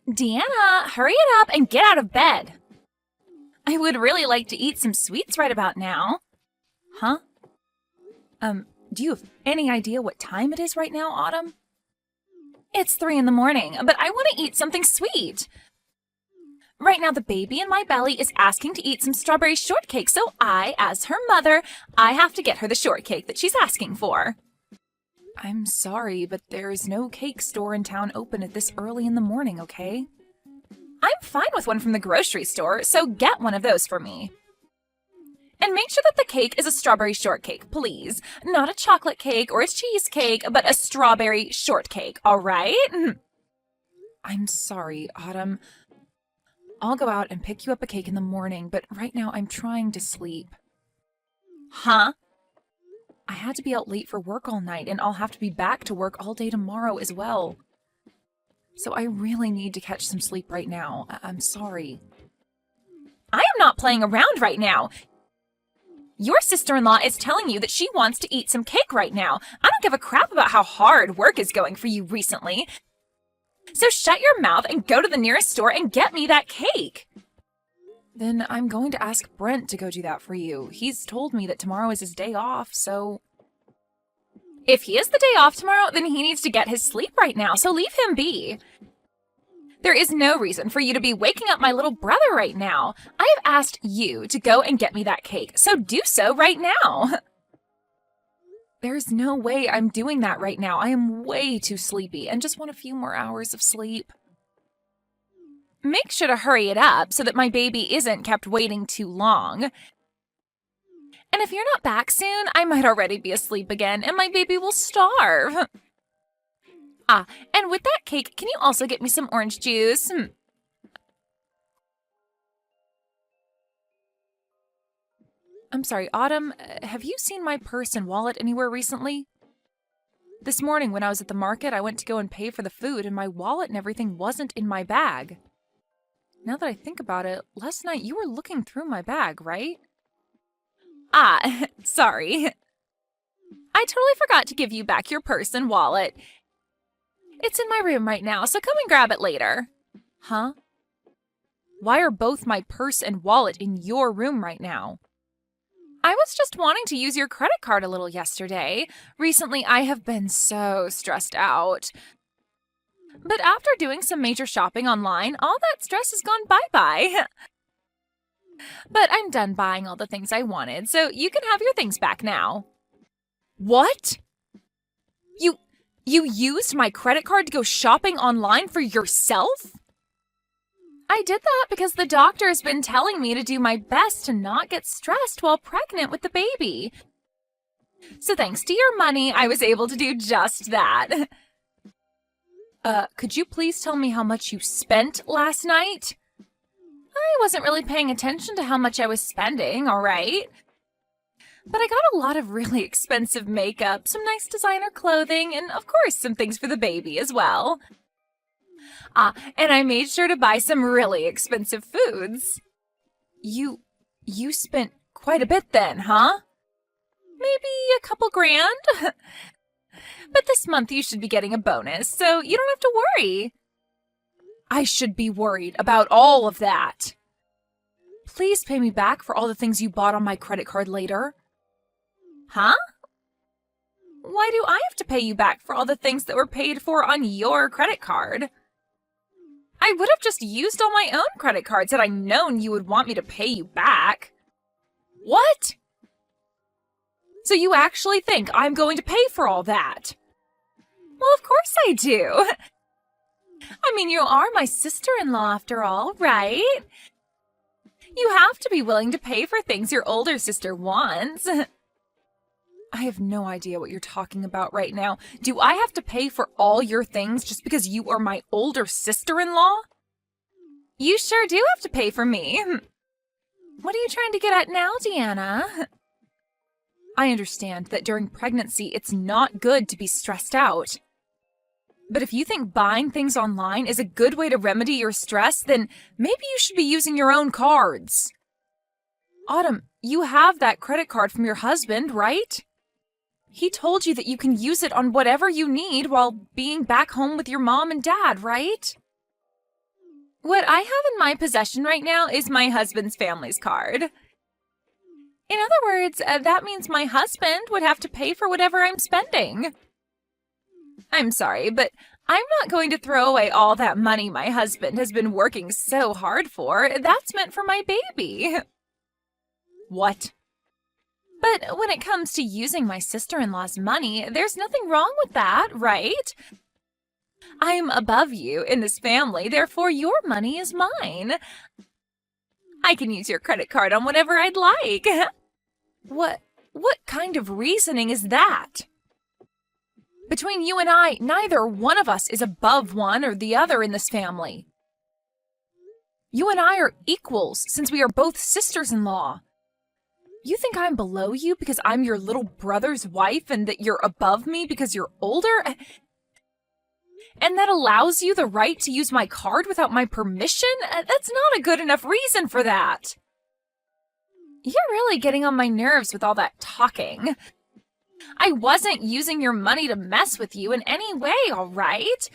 Deanna, hurry it up and get out of bed. I would really like to eat some sweets right about now. Huh? Do you have any idea what time it is right now, Autumn? It's 3 in the morning, but I want to eat something sweet. Right now, the baby in my belly is asking to eat some strawberry shortcake, so I, as her mother, I have to get her the shortcake that she's asking for. I'm sorry, but there is no cake store in town open at this early in the morning, okay? I'm fine with one from the grocery store, so get one of those for me. And make sure that the cake is a strawberry shortcake, please. Not a chocolate cake or a cheesecake, but a strawberry shortcake, all right? I'm sorry, Autumn. I'll go out and pick you up a cake in the morning, but right now I'm trying to sleep. Huh? I had to be out late for work all night, and I'll have to be back to work all day tomorrow as well. So I really need to catch some sleep right now. I'm sorry. I am not playing around right now. Your sister-in-law is telling you that she wants to eat some cake right now. I don't give a crap about how hard work is going for you recently. So shut your mouth and go to the nearest store and get me that cake. Then I'm going to ask Brent to go do that for you. He's told me that tomorrow is his day off, so... If he has the day off tomorrow, then he needs to get his sleep right now, so leave him be. There is no reason for you to be waking up my little brother right now. I have asked you to go and get me that cake, so do so right now. There's no way I'm doing that right now. I am way too sleepy and just want a few more hours of sleep. Make sure to hurry it up so that my baby isn't kept waiting too long. And if you're not back soon, I might already be asleep again and my baby will starve. And with that cake, can you also get me some orange juice? I'm sorry, Autumn, have you seen my purse and wallet anywhere recently? This morning when I was at the market, I went to go and pay for the food and my wallet and everything wasn't in my bag. Now that I think about it, last night you were looking through my bag, right? Sorry. I totally forgot to give you back your purse and wallet. It's in my room right now, so come and grab it later. Huh? Why are both my purse and wallet in your room right now? I was just wanting to use your credit card a little yesterday. Recently, I have been so stressed out. But after doing some major shopping online, all that stress has gone bye-bye. But I'm done buying all the things I wanted, so you can have your things back now. What? You used my credit card to go shopping online for yourself? I did that because the doctor has been telling me to do my best to not get stressed while pregnant with the baby. So thanks to your money, I was able to do just that. Could you please tell me how much you spent last night? I wasn't really paying attention to how much I was spending, all right? But I got a lot of really expensive makeup, some nice designer clothing, and of course some things for the baby as well. And I made sure to buy some really expensive foods. You spent quite a bit then, huh? Maybe a couple grand? But this month you should be getting a bonus, so you don't have to worry. I should be worried about all of that. Please pay me back for all the things you bought on my credit card later. Huh? Why do I have to pay you back for all the things that were paid for on your credit card? I would have just used all my own credit cards had I known you would want me to pay you back. What? So you actually think I'm going to pay for all that? Well, of course I do. I mean, you are my sister-in-law after all, right? You have to be willing to pay for things your older sister wants. I have no idea what you're talking about right now. Do I have to pay for all your things just because you are my older sister-in-law? You sure do have to pay for me. What are you trying to get at now, Deanna? I understand that during pregnancy, it's not good to be stressed out. But if you think buying things online is a good way to remedy your stress, then maybe you should be using your own cards. Autumn, you have that credit card from your husband, right? He told you that you can use it on whatever you need while being back home with your mom and dad, right? What I have in my possession right now is my husband's family's card. In other words, that means my husband would have to pay for whatever I'm spending. I'm sorry, but I'm not going to throw away all that money my husband has been working so hard for. That's meant for my baby. What? But when it comes to using my sister-in-law's money, there's nothing wrong with that, right? I'm above you in this family, therefore your money is mine. I can use your credit card on whatever I'd like. What kind of reasoning is that? Between you and I, neither one of us is above one or the other in this family. You and I are equals since we are both sisters-in-law. You think I'm below you because I'm your little brother's wife and that you're above me because you're older? And that allows you the right to use my card without my permission? That's not a good enough reason for that. You're really getting on my nerves with all that talking. I wasn't using your money to mess with you in any way, all right?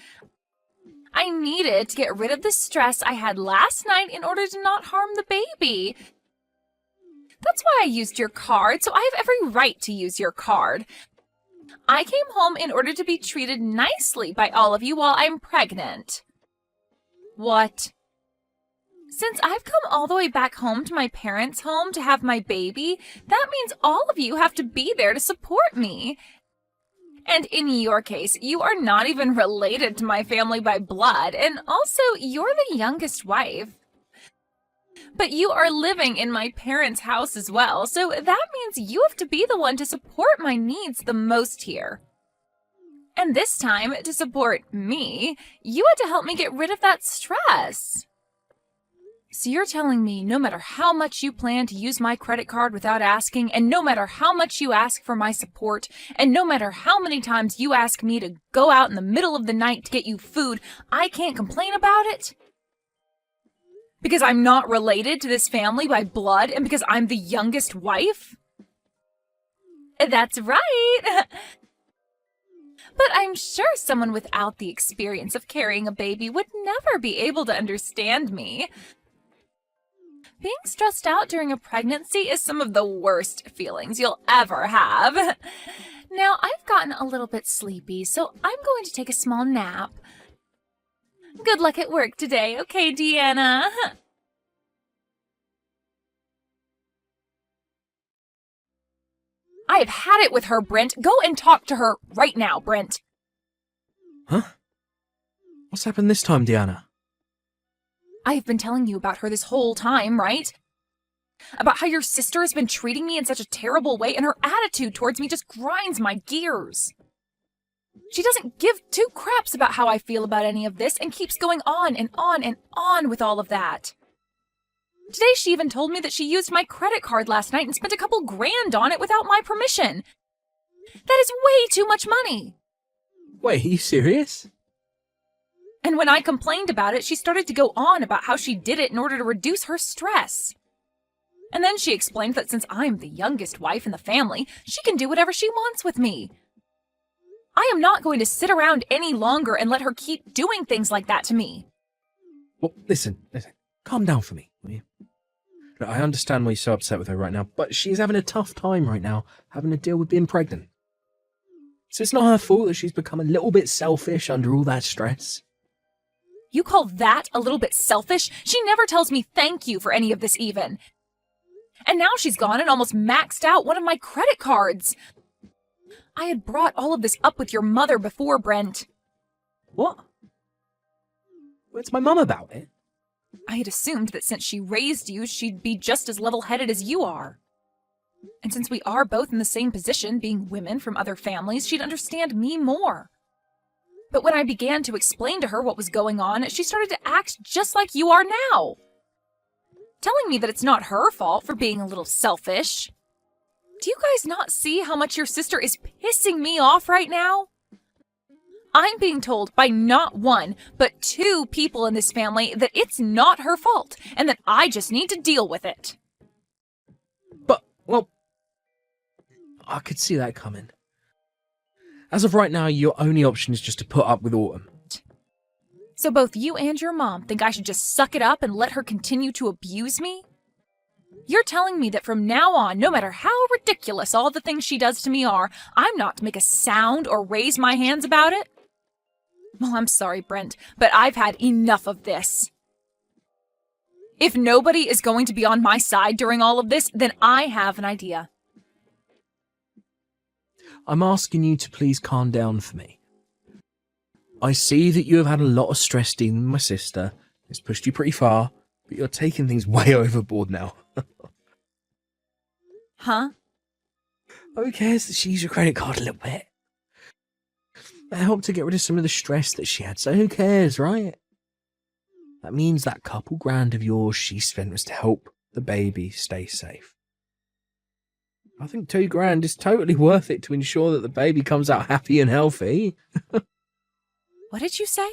I needed to get rid of the stress I had last night in order to not harm the baby. That's why I used your card, so I have every right to use your card. I came home in order to be treated nicely by all of you while I'm pregnant. What? Since I've come all the way back home to my parents' home to have my baby, that means all of you have to be there to support me. And in your case, you are not even related to my family by blood, and also you're the youngest wife. But you are living in my parents' house as well, so that means you have to be the one to support my needs the most here. And this time, to support me, you had to help me get rid of that stress. So you're telling me no matter how much you plan to use my credit card without asking, and no matter how much you ask for my support, and no matter how many times you ask me to go out in the middle of the night to get you food, I can't complain about it? Because I'm not related to this family by blood and because I'm the youngest wife? That's right. But I'm sure someone without the experience of carrying a baby would never be able to understand me. Being stressed out during a pregnancy is some of the worst feelings you'll ever have. Now, I've gotten a little bit sleepy, so I'm going to take a small nap. Good luck at work today, okay, Deanna? I have had it with her, Brent. Go and talk to her right now, Brent. Huh? What's happened this time, Deanna? I've been telling you about her this whole time, right? About how your sister has been treating me in such a terrible way, and her attitude towards me just grinds my gears. She doesn't give two craps about how I feel about any of this and keeps going on and on and on with all of that. Today she even told me that she used my credit card last night and spent a couple grand on it without my permission. That is way too much money. Wait, are you serious? And when I complained about it, she started to go on about how she did it in order to reduce her stress. And then she explained that since I'm the youngest wife in the family, she can do whatever she wants with me. I am not going to sit around any longer and let her keep doing things like that to me. Well, listen. Calm down for me, will you? Look, I understand why you're so upset with her right now, but she's having a tough time right now, having to deal with being pregnant. So it's not her fault that she's become a little bit selfish under all that stress. You call that a little bit selfish? She never tells me thank you for any of this even. And now she's gone and almost maxed out one of my credit cards. I had brought all of this up with your mother before, Brent. What? What's my mum about it? I had assumed that since she raised you, she'd be just as level-headed as you are. And since we are both in the same position, being women from other families, she'd understand me more. But when I began to explain to her what was going on, she started to act just like you are now. Telling me that it's not her fault for being a little selfish. Do you guys not see how much your sister is pissing me off right now? I'm being told by not one, but two people in this family that it's not her fault, and that I just need to deal with it. But, well, I could see that coming. As of right now, your only option is just to put up with Autumn. So both you and your mom think I should just suck it up and let her continue to abuse me? You're telling me that from now on, no matter how ridiculous all the things she does to me are, I'm not to make a sound or raise my hands about it? Well, I'm sorry, Brent, but I've had enough of this. If nobody is going to be on my side during all of this, then I have an idea. I'm asking you to please calm down for me. I see that you have had a lot of stress dealing with my sister. It's pushed you pretty far, but you're taking things way overboard now. Huh? Who cares that she used your credit card a little bit? That helped to get rid of some of the stress that she had, so who cares, right? That means that couple grand of yours she spent was to help the baby stay safe. I think $2,000 is totally worth it to ensure that the baby comes out happy and healthy. What did you say?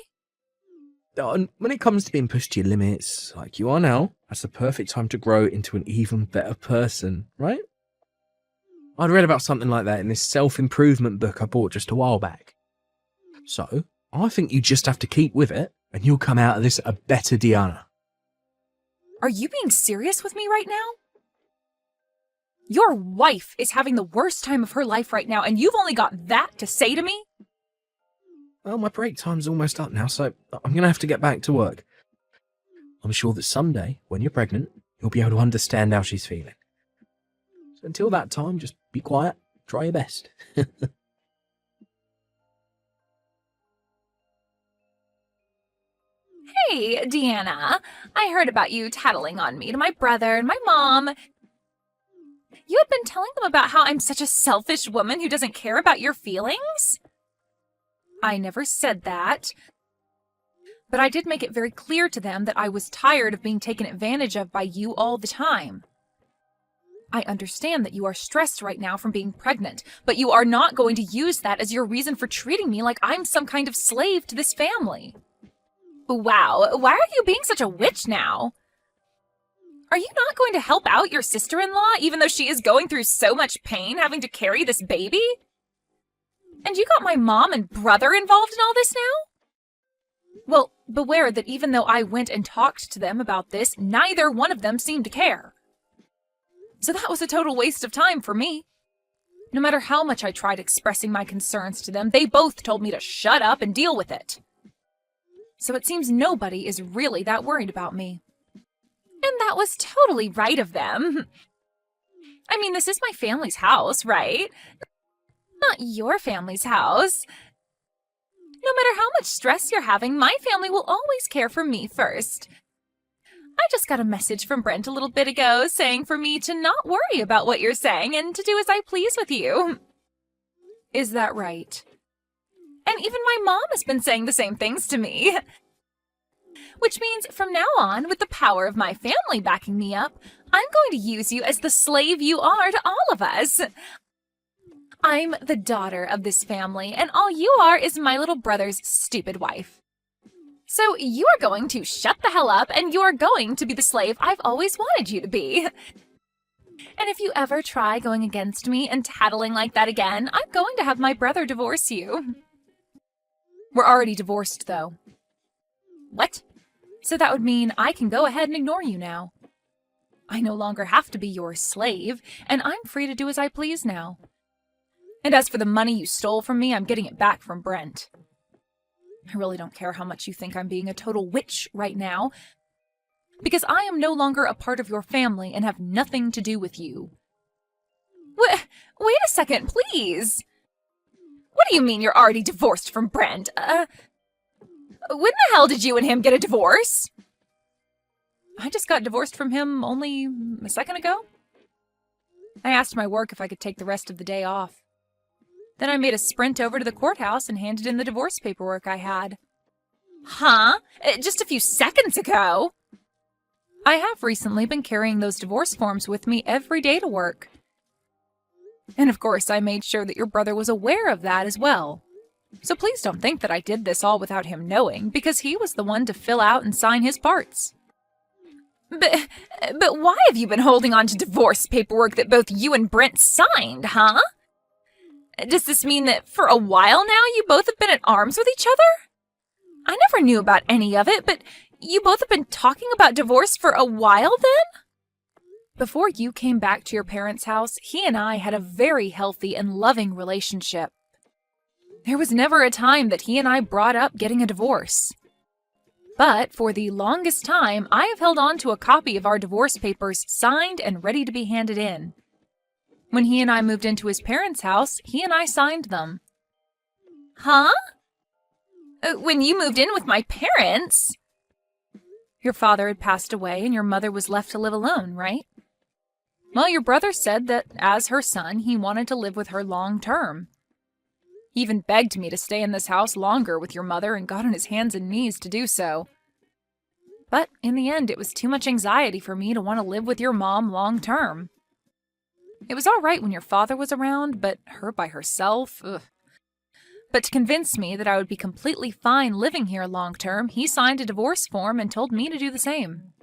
And when it comes to being pushed to your limits, like you are now, that's the perfect time to grow into an even better person, right? I'd read about something like that in this self-improvement book I bought just a while back. So, I think you just have to keep with it, and you'll come out of this a better Deanna. Are you being serious with me right now? Your wife is having the worst time of her life right now, and you've only got that to say to me? Well, my break time's almost up now, so I'm going to have to get back to work. I'm sure that someday, when you're pregnant, you'll be able to understand how she's feeling. So until that time, just be quiet, try your best. Hey, Deanna, I heard about you tattling on me to my brother and my mom. You had been telling them about how I'm such a selfish woman who doesn't care about your feelings? I never said that. But I did make it very clear to them that I was tired of being taken advantage of by you all the time. I understand that you are stressed right now from being pregnant, but you are not going to use that as your reason for treating me like I'm some kind of slave to this family. Wow, why are you being such a witch now? Are you not going to help out your sister-in-law, even though she is going through so much pain having to carry this baby? And you got my mom and brother involved in all this now? Well, beware that even though I went and talked to them about this, neither one of them seemed to care. So that was a total waste of time for me. No matter how much I tried expressing my concerns to them, they both told me to shut up and deal with it. So it seems nobody is really that worried about me. And that was totally right of them. I mean, this is my family's house, right? Not your family's house. No matter how much stress you're having, my family will always care for me first. I just got a message from Brent a little bit ago saying for me to not worry about what you're saying and to do as I please with you. Is that right? And even my mom has been saying the same things to me. Which means from now on, with the power of my family backing me up, I'm going to use you as the slave you are to all of us. I'm the daughter of this family, and all you are is my little brother's stupid wife. So you are going to shut the hell up, and you are going to be the slave I've always wanted you to be. And if you ever try going against me and tattling like that again, I'm going to have my brother divorce you. We're already divorced, though. What? So that would mean I can go ahead and ignore you now. I no longer have to be your slave, and I'm free to do as I please now. And as for the money you stole from me, I'm getting it back from Brent. I really don't care how much you think I'm being a total witch right now, because I am no longer a part of your family and have nothing to do with you. Wait a second, please. What do you mean you're already divorced from Brent? When the hell did you and him get a divorce? I just got divorced from him only a second ago. I asked my work if I could take the rest of the day off. Then I made a sprint over to the courthouse and handed in the divorce paperwork I had. Huh? Just a few seconds ago? I have recently been carrying those divorce forms with me every day to work. And of course, I made sure that your brother was aware of that as well. So please don't think that I did this all without him knowing, because he was the one to fill out and sign his parts. But why have you been holding on to divorce paperwork that both you and Brent signed, huh? Does this mean that for a while now you both have been at arms with each other? I never knew about any of it, but you both have been talking about divorce for a while then? Before you came back to your parents' house, he and I had a very healthy and loving relationship. There was never a time that he and I brought up getting a divorce. But for the longest time, I have held on to a copy of our divorce papers signed and ready to be handed in. When he and I moved into his parents' house, he and I signed them. Huh? When you moved in with my parents? Your father had passed away and your mother was left to live alone, right? Well, your brother said that as her son, he wanted to live with her long term. He even begged me to stay in this house longer with your mother and got on his hands and knees to do so. But in the end, it was too much anxiety for me to want to live with your mom long term. It was all right when your father was around, but her by herself, ugh. But to convince me that I would be completely fine living here long term, he signed a divorce form and told me to do the same,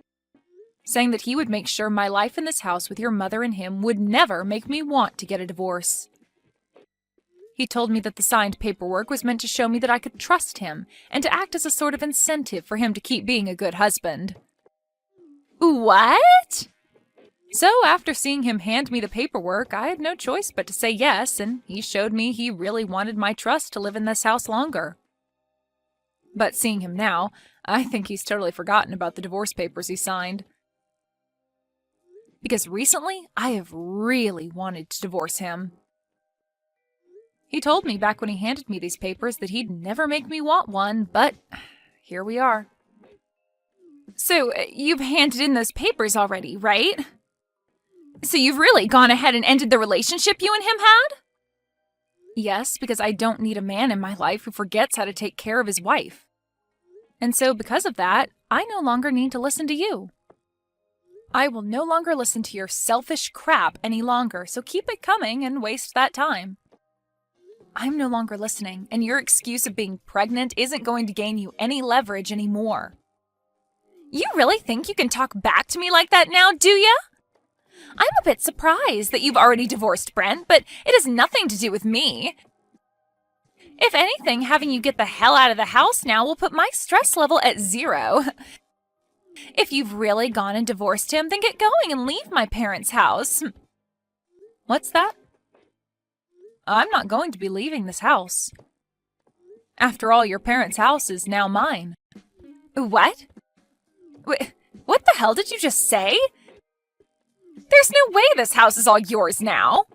saying that he would make sure my life in this house with your mother and him would never make me want to get a divorce. He told me that the signed paperwork was meant to show me that I could trust him and to act as a sort of incentive for him to keep being a good husband. What? So after seeing him hand me the paperwork, I had no choice but to say yes, and he showed me he really wanted my trust to live in this house longer. But seeing him now, I think he's totally forgotten about the divorce papers he signed. Because recently, I have really wanted to divorce him. He told me back when he handed me these papers that he'd never make me want one, but here we are. So, you've handed in those papers already, right? So you've really gone ahead and ended the relationship you and him had? Yes, because I don't need a man in my life who forgets how to take care of his wife. And so because of that, I no longer need to listen to you. I will no longer listen to your selfish crap any longer, so keep it coming and waste that time. I'm no longer listening, and your excuse of being pregnant isn't going to gain you any leverage anymore. You really think you can talk back to me like that now, do ya? I'm a bit surprised that you've already divorced Brent, but it has nothing to do with me. If anything, having you get the hell out of the house now will put my stress level at 0. If you've really gone and divorced him, then get going and leave my parents' house. What's that? I'm not going to be leaving this house. After all, your parents' house is now mine. What? What the hell did you just say? There's no way this house is all yours now.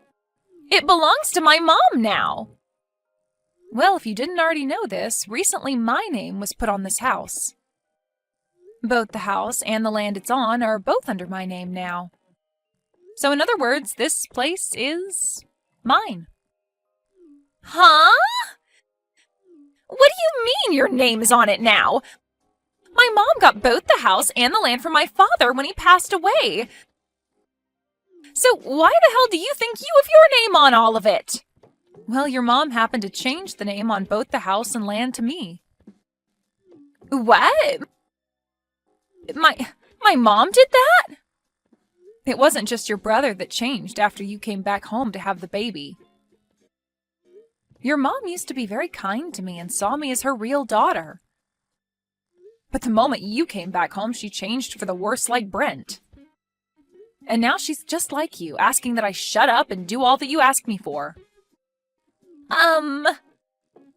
It belongs to my mom now. Well, if you didn't already know this, recently my name was put on this house. Both the house and the land it's on are both under my name now. So in other words, this place is mine. Huh? What do you mean your name is on it now? My mom got both the house and the land from my father when he passed away. So why the hell do you think you have your name on all of it? Well, your mom happened to change the name on both the house and land to me. What? My mom did that? It wasn't just your brother that changed after you came back home to have the baby. Your mom used to be very kind to me and saw me as her real daughter. But the moment you came back home, she changed for the worse like Brent. And now she's just like you, asking that I shut up and do all that you ask me for.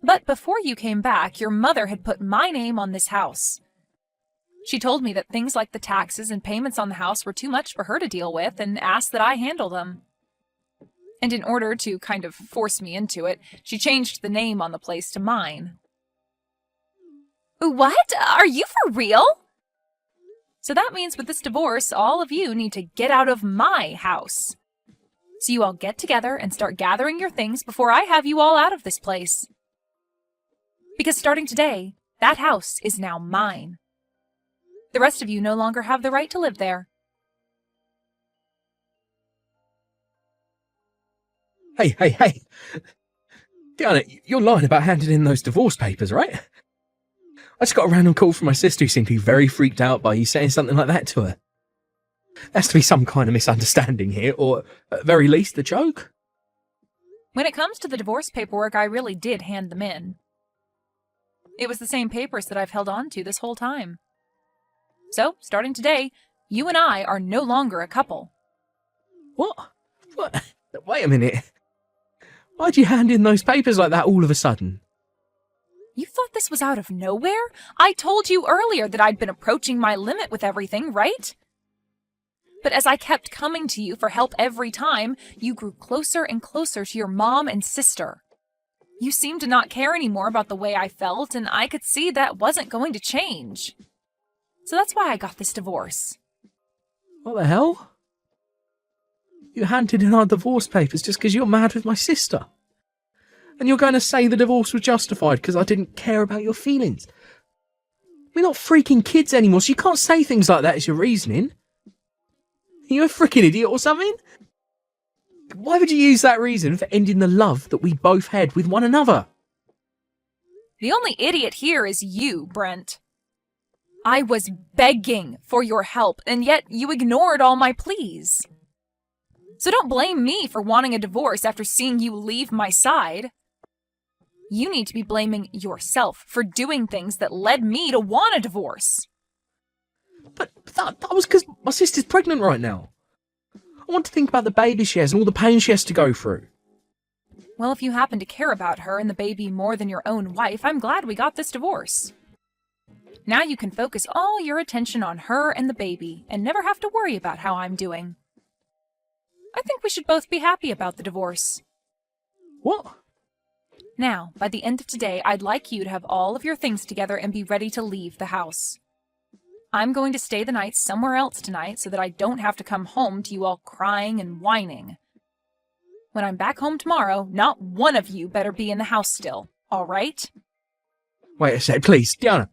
But before you came back, your mother had put my name on this house. She told me that things like the taxes and payments on the house were too much for her to deal with and asked that I handle them. And in order to kind of force me into it, she changed the name on the place to mine. What? Are you for real? So that means with this divorce, all of you need to get out of my house. So you all get together and start gathering your things before I have you all out of this place. Because starting today, that house is now mine. The rest of you no longer have the right to live there. Hey. Diana, you're lying about handing in those divorce papers, right? I just got a random call from my sister who seemed to be very freaked out by you saying something like that to her. There has to be some kind of misunderstanding here, or at very least a joke. When it comes to the divorce paperwork, I really did hand them in. It was the same papers that I've held on to this whole time. So, starting today, you and I are no longer a couple. What? What? Wait a minute. Why'd you hand in those papers like that all of a sudden? You thought this was out of nowhere? I told you earlier that I'd been approaching my limit with everything, right? But as I kept coming to you for help every time, you grew closer and closer to your mom and sister. You seemed to not care anymore about the way I felt, and I could see that wasn't going to change. So that's why I got this divorce. What the hell? You handed in our divorce papers just because you're mad with my sister. And you're going to say the divorce was justified because I didn't care about your feelings. We're not freaking kids anymore, so you can't say things like that as your reasoning. Are you a freaking idiot or something? Why would you use that reason for ending the love that we both had with one another? The only idiot here is you, Brent. I was begging for your help, and yet you ignored all my pleas. So don't blame me for wanting a divorce after seeing you leave my side. You need to be blaming yourself for doing things that led me to want a divorce. But that was because my sister's pregnant right now. I want to think about the baby she has and all the pain she has to go through. Well, if you happen to care about her and the baby more than your own wife, I'm glad we got this divorce. Now you can focus all your attention on her and the baby and never have to worry about how I'm doing. I think we should both be happy about the divorce. What? Now, by the end of today, I'd like you to have all of your things together and be ready to leave the house. I'm going to stay the night somewhere else tonight so that I don't have to come home to you all crying and whining. When I'm back home tomorrow, not one of you better be in the house still, all right? Wait a sec, please, Diana.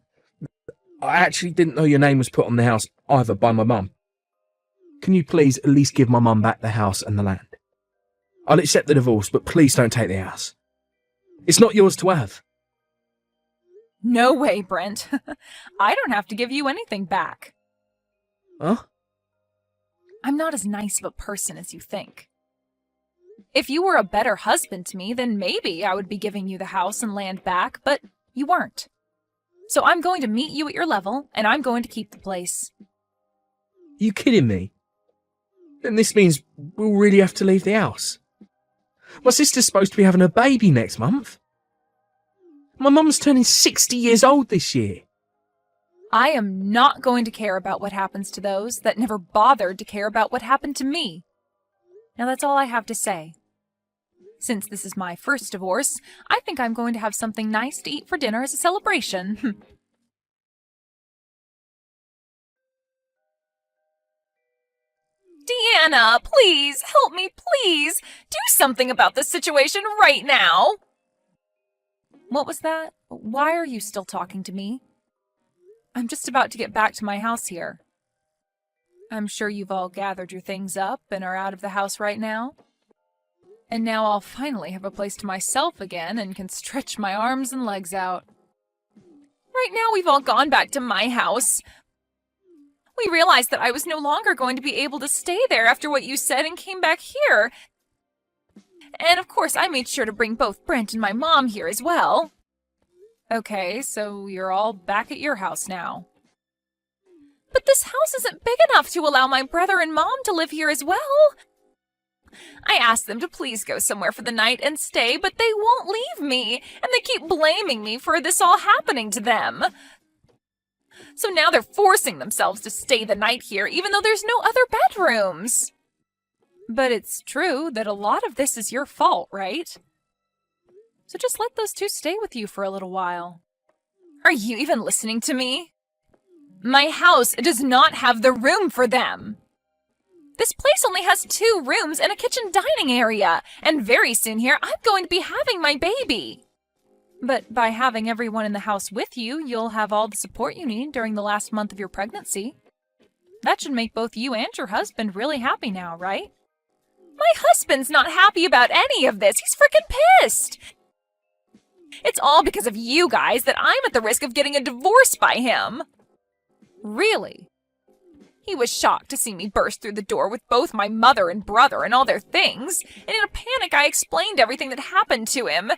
I actually didn't know your name was put on the house either by my mum. Can you please at least give my mum back the house and the land? I'll accept the divorce, but please don't take the house. It's not yours to have. No way, Brent. I don't have to give you anything back. Huh? I'm not as nice of a person as you think. If you were a better husband to me, then maybe I would be giving you the house and land back, but you weren't. So I'm going to meet you at your level, and I'm going to keep the place. You kidding me? Then this means we'll really have to leave the house. My sister's supposed to be having a baby next month. My mum's turning 60 years old this year. I am not going to care about what happens to those that never bothered to care about what happened to me. Now that's all I have to say. Since this is my first divorce, I think I'm going to have something nice to eat for dinner as a celebration. Deanna, please, help me, please. Do something about this situation right now. What was that? Why are you still talking to me? I'm just about to get back to my house here. I'm sure you've all gathered your things up and are out of the house right now. And now I'll finally have a place to myself again and can stretch my arms and legs out. Right now we've all gone back to my house. We realized that I was no longer going to be able to stay there after what you said and came back here. And of course I made sure to bring both Brent and my mom here as well. Okay, so you're all back at your house now. But this house isn't big enough to allow my brother and mom to live here as well. I asked them to please go somewhere for the night and stay, but they won't leave me, and they keep blaming me for this all happening to them. So now they're forcing themselves to stay the night here, even though there's no other bedrooms. But it's true that a lot of this is your fault, right? So just let those two stay with you for a little while. Are you even listening to me? My house does not have the room for them. This place only has 2 rooms and a kitchen dining area, and very soon here I'm going to be having my baby. But by having everyone in the house with you, you'll have all the support you need during the last month of your pregnancy. That should make both you and your husband really happy now, right? My husband's not happy about any of this. He's freaking pissed. It's all because of you guys that I'm at the risk of getting a divorce by him. Really? He was shocked to see me burst through the door with both my mother and brother and all their things, and in a panic I explained everything that happened to him.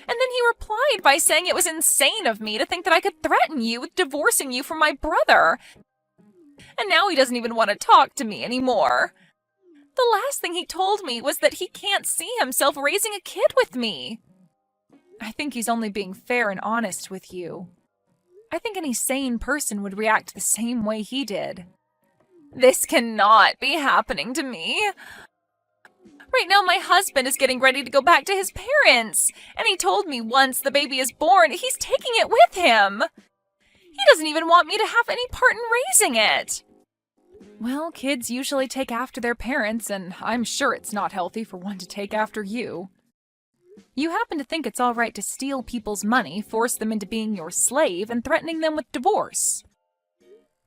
And then he replied by saying it was insane of me to think that I could threaten you with divorcing you from my brother. And now he doesn't even want to talk to me anymore. The last thing he told me was that he can't see himself raising a kid with me. I think he's only being fair and honest with you. I think any sane person would react the same way he did. This cannot be happening to me. Right now, my husband is getting ready to go back to his parents, and he told me once the baby is born, he's taking it with him. He doesn't even want me to have any part in raising it. Well, kids usually take after their parents, and I'm sure it's not healthy for one to take after you. You happen to think it's all right to steal people's money, force them into being your slave, and threatening them with divorce.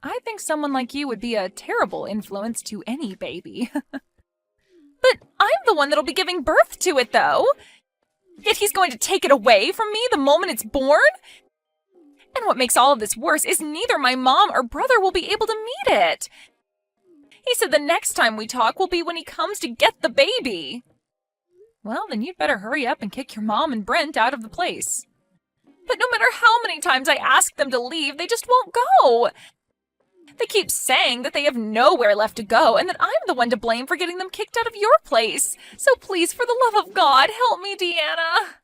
I think someone like you would be a terrible influence to any baby. But I'm the one that'll be giving birth to it, though. Yet he's going to take it away from me the moment it's born? And what makes all of this worse is neither my mom or brother will be able to meet it. He said the next time we talk will be when he comes to get the baby. Well, then you'd better hurry up and kick your mom and Brent out of the place. But no matter how many times I ask them to leave, they just won't go. They keep saying that they have nowhere left to go and that I'm the one to blame for getting them kicked out of your place. So please, for the love of God, help me, Deanna.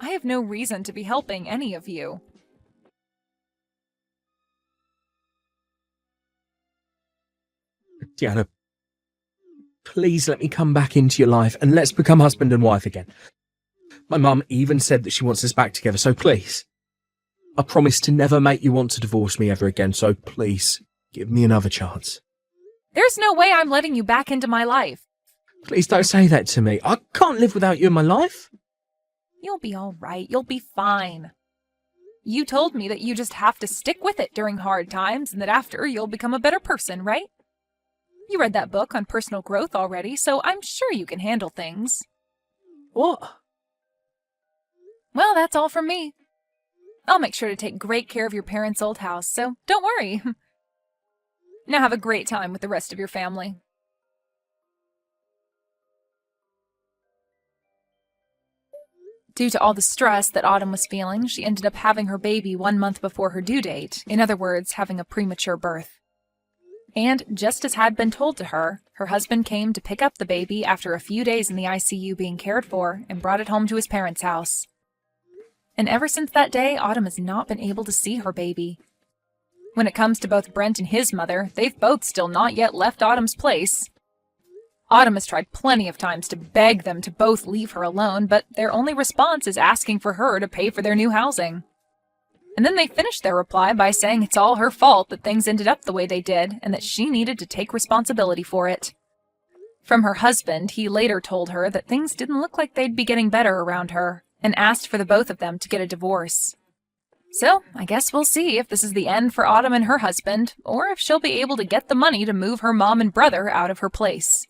I have no reason to be helping any of you. Deanna, please let me come back into your life and let's become husband and wife again. My mum even said that she wants us back together, so please. I promise to never make you want to divorce me ever again, so please, give me another chance. There's no way I'm letting you back into my life. Please don't say that to me. I can't live without you in my life. You'll be all right. You'll be fine. You told me that you just have to stick with it during hard times and that after you'll become a better person, right? You read that book on personal growth already, so I'm sure you can handle things. What? Well, that's all from me. I'll make sure to take great care of your parents' old house, so don't worry. Now have a great time with the rest of your family. Due to all the stress that Autumn was feeling, she ended up having her baby 1 month before her due date, in other words, having a premature birth. And, just as had been told to her, her husband came to pick up the baby after a few days in the ICU being cared for and brought it home to his parents' house. And ever since that day, Autumn has not been able to see her baby. When it comes to both Brent and his mother, they've both still not yet left Autumn's place. Autumn has tried plenty of times to beg them to both leave her alone, but their only response is asking for her to pay for their new housing. And then they finished their reply by saying it's all her fault that things ended up the way they did, and that she needed to take responsibility for it. From her husband, he later told her that things didn't look like they'd be getting better around her, and asked for the both of them to get a divorce. So, I guess we'll see if this is the end for Autumn and her husband, or if she'll be able to get the money to move her mom and brother out of her place.